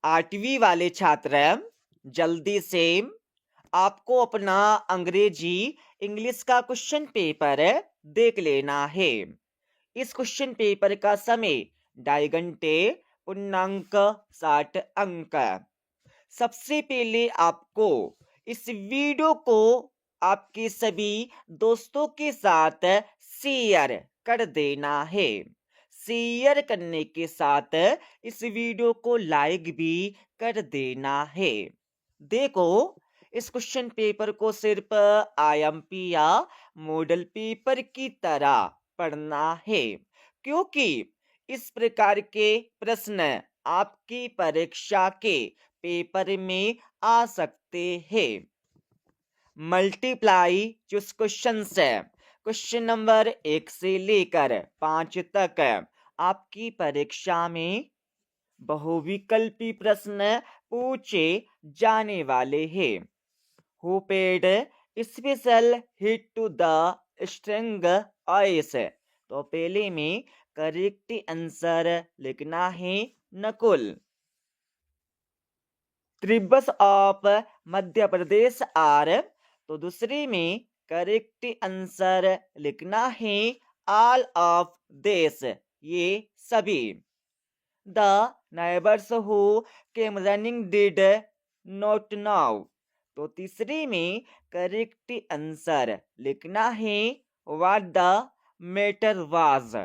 8वीं वाले छात्र, जल्दी से आपको अपना अंग्रेजी इंग्लिश का क्वेश्चन पेपर देख लेना है। इस क्वेश्चन पेपर का समय 2.5 घंटे, पूर्णांक 60 अंक। सबसे पहले आपको इस वीडियो को आपके सभी दोस्तों के साथ शेयर कर देना है। शेयर करने के साथ इस वीडियो को लाइक भी कर देना है। देखो, इस क्वेश्चन पेपर को सिर्फ आईएमपी या मॉडल पेपर की तरह पढ़ना है, क्योंकि इस प्रकार के प्रश्न आपकी परीक्षा के पेपर में आ सकते हैं। मल्टीप्लाई चूज क्वेश्चन से क्वेश्चन नंबर 1 से लेकर 5 तक आपकी परीक्षा में बहुविकल्पी प्रश्न पूछे जाने वाले हैं। Who paid special heed to the string eyes? तो पहले में करेक्ट आंसर लिखना है Nakul. Tribes of Madhya Pradesh are, तो दूसरे में करेक्ट आंसर लिखना है ऑल ऑफ देश, ये सभी। The neighbours who came running did not now, तो तीसरे में करेक्ट आंसर लिखना है व्हाट द मैटर वाज।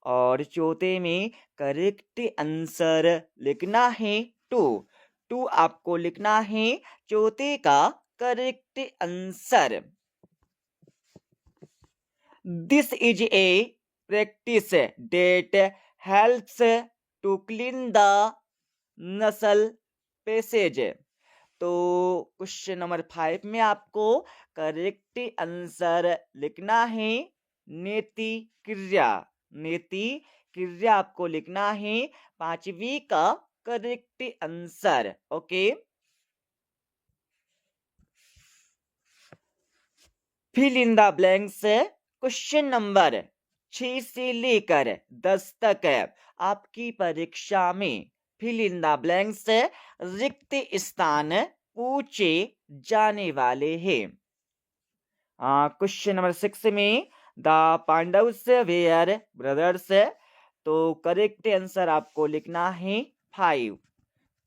और चौथे में करेक्ट आंसर लिखना है टू। टू आपको लिखना है चौथे का correct answer. This is a practice that helps to clean the nasal passage, तो क्वेश्चन नंबर 5 में आपको करेक्ट आंसर लिखना है नेति क्रिया। नेति क्रिया आपको लिखना है 5वीं का correct answer. Okay, fill in the blanks question number 6 से लेकर 10 तक आपकी परीक्षा में फिल इन द ब्लैंक्स रिक्त स्थान पूछे जाने वाले हैं। क्वेश्चन नंबर 6 में द पांडव्स वेयर ब्रदर्स, तो करेक्ट आंसर आपको लिखना है 5।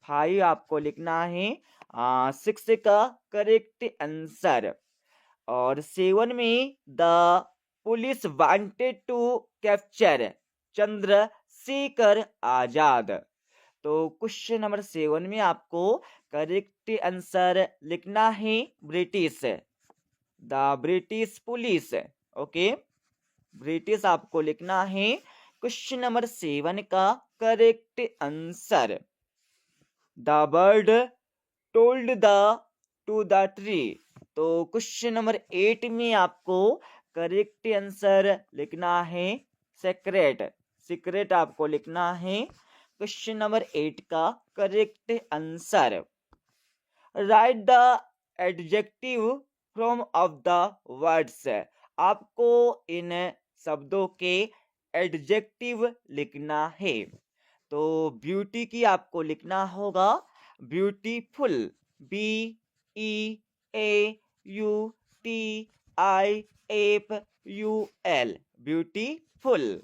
5 आपको लिखना है 6 का करेक्ट आंसर। और 7 में the police wanted to capture Chandrashekhar Azad, तो क्वेश्चन नंबर 7 में आपको करेक्ट आंसर लिखना है British, the British police. Okay, British आपको लिखना है क्वेश्चन नंबर 7 का correct answer. The bird told the two the tree, तो क्वेश्चन नंबर 8 में आपको करेक्ट आंसर लिखना है सीक्रेट। सीक्रेट आपको लिखना है क्वेश्चन नंबर 8 का correct answer. Right the adjective from of the words, आपको इन शब्दों के एडजेक्टिव लिखना है। तो ब्यूटी की आपको लिखना होगा ब्यूटीफुल, BEAUTIFUL, ब्यूटीफुल।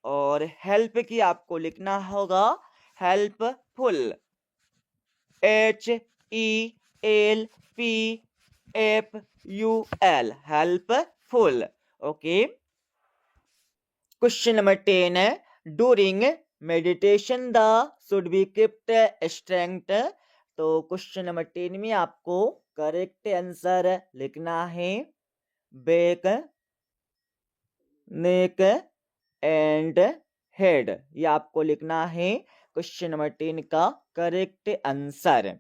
और हेल्प की आपको लिखना होगा helpful, HELPFUL, helpful. Okay, question number 10 during meditation the should be kept strength, तो क्वेश्चन नंबर 10 में आपको करेक्ट आंसर लिखना है बैक, नेक एंड हेड, ये आपको लिखना है क्वेश्चन नंबर 10 का correct answer.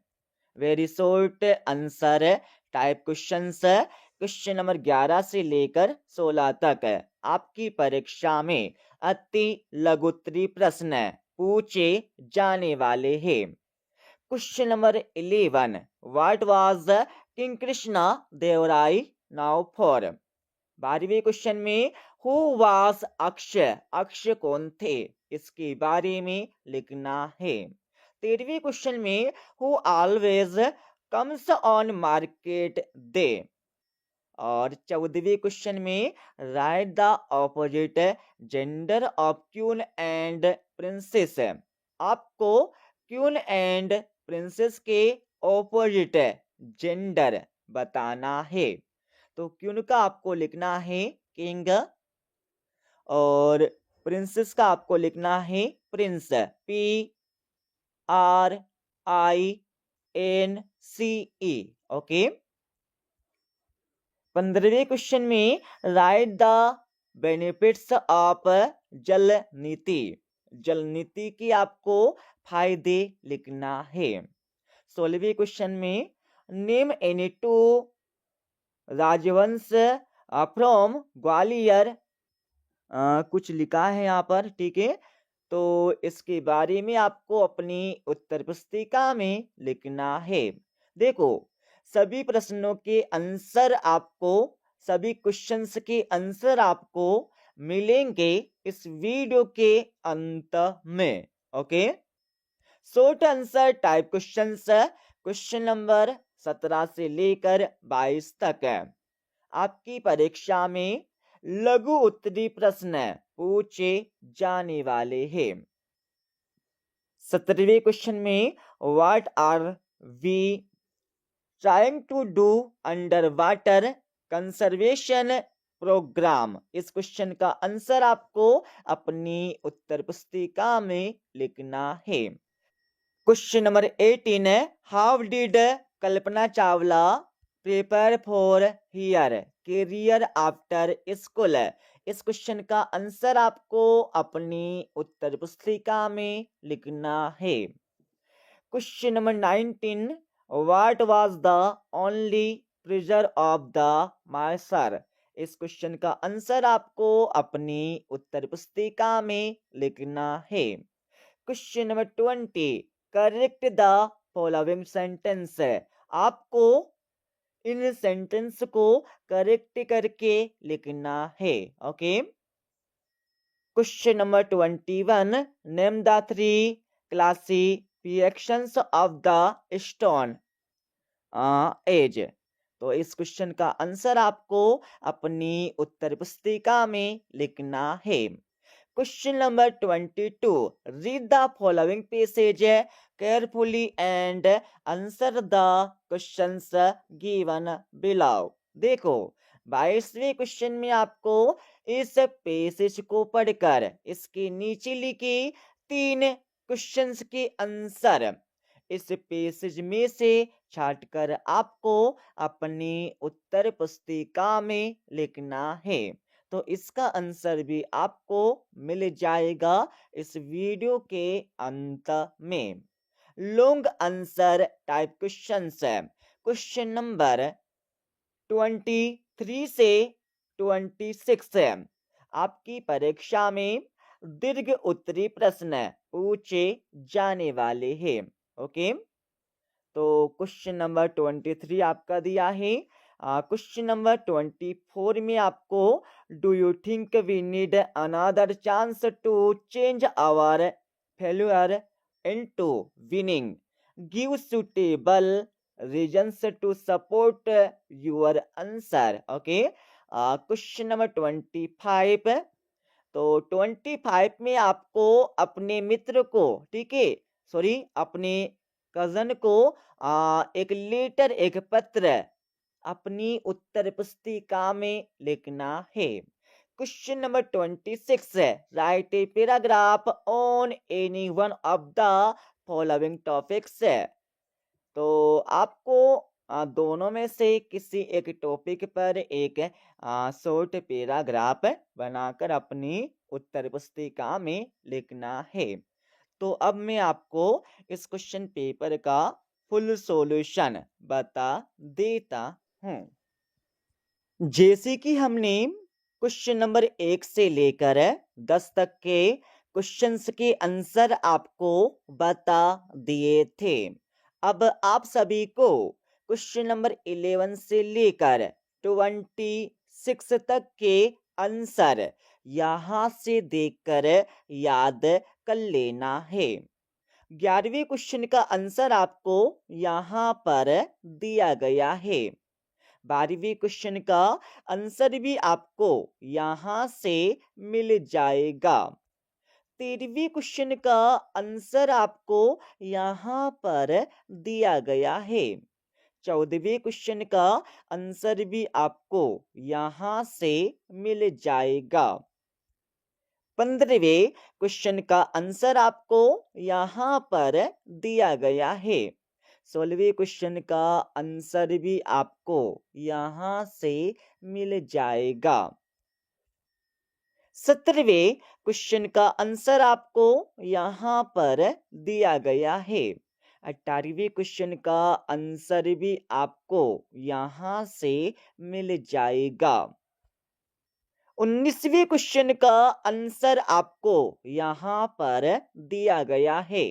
Very short answer type questions question number 11 से लेकर 16 तक आपकी परीक्षा में अति लघुत्तरी प्रश्न पूछे जाने वाले हैं। Question number 11, what was king Krishna Devaraya now for. 12वें क्वेश्चन में हु वाज अक्षय, अक्षय कौन थे, इसके बारे में लिखना है। 13वीं क्वेश्चन में who always comes on market day. और 14वीं क्वेश्चन में write the opposite gender of queen and princess. आपको क्यून एंड प्रिंसेस के ऑपोजिट जेंडर बताना है। तो क्यून का आपको लिखना है किंग और प्रिंसेस का आपको लिखना है प्रिंस। PRINCE। ओके। 15वें क्वेश्चन में राइट द बेनिफिट्स ऑफ जल नीति। जल नीति की आपको फायदे लिखना है। 16वें क्वेश्चन में नेम एनी टू राजवंश फ्रॉम ग्वालियर। कुछ लिखा है यहाँ पर, ठीक है। तो इसके बारे में आपको अपनी उत्तर पुस्तिका में लिखना है। देखो, सभी प्रश्नों के आंसर आपको, सभी क्वेश्चंस के आंसर आपको मिलेंगे इस वीडियो के अंत में। Okay. Short answer type questions question number 17 से लेकर 22 तक आपकी परीक्षा में लघु उत्तरीय प्रश्न पूछे जाने वाले हैं। 17वें क्वेश्चन में what are we trying to do under water conservation programme. इस क्वेश्चन का आंसर आपको अपनी उत्तर पुस्तिका में लिखना है। क्वेश्चन नंबर 18 है how did Kalpana Chawla prepare for here career after school. इस क्वेश्चन का आंसर आपको अपनी उत्तर पुस्तिका में लिखना है। Question number 19 what was the only pleasure of the master. इस क्वेश्चन का आंसर आपको अपनी उत्तर पुस्तिका में लिखना है। Question number 20 correct the following sentence. आपको इन सेंटेंस को करेक्ट करके लिखना है। Okay. Question number 21 name the 3 classifications of the stone age. तो इस क्वेश्चन का आंसर आपको अपनी उत्तर पुस्तिका में लिखना है। Question number 22 read the following passage carefully and answer the questions given below. देखो, 22वें क्वेश्चन में आपको इस पैसेज को पढ़कर इसके नीचे लिखी 3 क्वेश्चंस के आंसर इस पैसेज में से छांटकर आपको अपनी उत्तर पुस्तिका में लिखना है। तो इसका आंसर भी आपको मिल जाएगा इस वीडियो के अंत में। Long answer type questions question number 23 से 26 आपकी परीक्षा में दीर्घ उत्तरीय प्रश्न पूछे जाने वाले हैं। ओके। तो क्वेश्चन नंबर 23 आपका दिया है। क्वेश्चन नंबर 24 में आपको do you think we need another chance to change our failure into winning give suitable reasons to support your answer. Okay. Question number 25 तो 25 में आपको अपने मित्र को, ठीक है, सॉरी अपने कजन को एक लेटर, एक पत्र अपनी उत्तर पुस्तिका में लिखना है। Question number 26 right a paragraph on any one of the following topics. तो आपको दोनों में से किसी एक टॉपिक पर एक शॉर्ट पैराग्राफ बनाकर अपनी उत्तर पुस्तिका में लिखना है। तो अब मैं आपको इस क्वेश्चन पेपर का फुल सॉल्यूशन बता देता हूं। जैसे कि हमने क्वेश्चन नंबर 1 से लेकर 10 तक के क्वेश्चंस के आंसर आपको बता दिए थे। अब आप सभी को क्वेश्चन नंबर 11 से लेकर 26 तक के आंसर यहां से देखकर याद कर लेना है। 11वें क्वेश्चन का आंसर आपको यहाँ पर दिया गया है। 12वें क्वेश्चन का आंसर भी आपको यहाँ से मिल जाएगा। 13वें क्वेश्चन का आंसर आपको यहाँ पर दिया गया है। 14वें क्वेश्चन का आंसर भी आपको यहाँ से मिल जाएगा। 15वें क्वेश्चन का आंसर आपको यहाँ पर दिया गया है। 16वें क्वेश्चन का आंसर भी आपको यहाँ से मिल जाएगा। 17वें क्वेश्चन का आंसर आपको यहाँ पर दिया गया है। 18वें क्वेश्चन का आंसर भी आपको यहाँ से मिल जाएगा। 19वें क्वेश्चन का आंसर आपको यहाँ पर दिया गया है।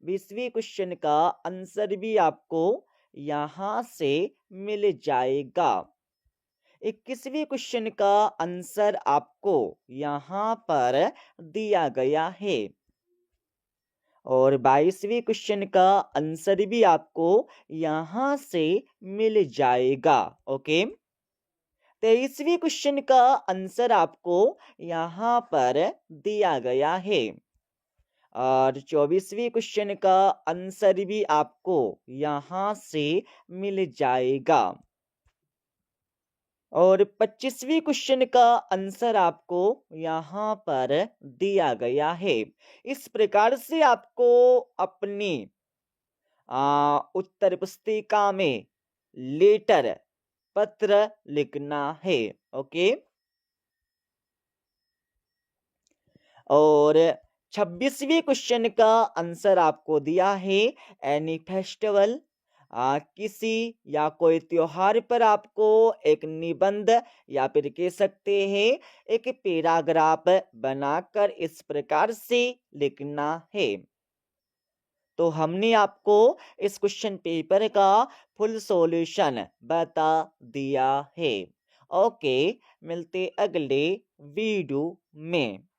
20वें क्वेश्चन का आंसर भी आपको यहाँ से मिल जाएगा। 21वें क्वेश्चन का आंसर आपको यहाँ पर दिया गया है। और 22वें क्वेश्चन का आंसर भी आपको यहाँ से मिल जाएगा। ओके, 23वें क्वेश्चन का आंसर आपको यहाँ पर दिया गया है। और 24वें क्वेश्चन का आंसर भी आपको यहाँ से मिल जाएगा। और 25वें क्वेश्चन का आंसर आपको यहाँ पर दिया गया है। इस प्रकार से आपको अपनी उत्तर पुस्तिका में लेटर पत्र लिखना है। ओके, और 26वें क्वेश्चन का आंसर आपको दिया है। एनी फेस्टिवल, किसी या कोई त्योहार पर आपको एक निबंध या फिर कह सकते हैं एक पैराग्राफ बनाकर इस प्रकार से लिखना है। तो हमने आपको इस क्वेश्चन पेपर का फुल सॉल्यूशन बता दिया है। ओके, मिलते अगले वीडियो में।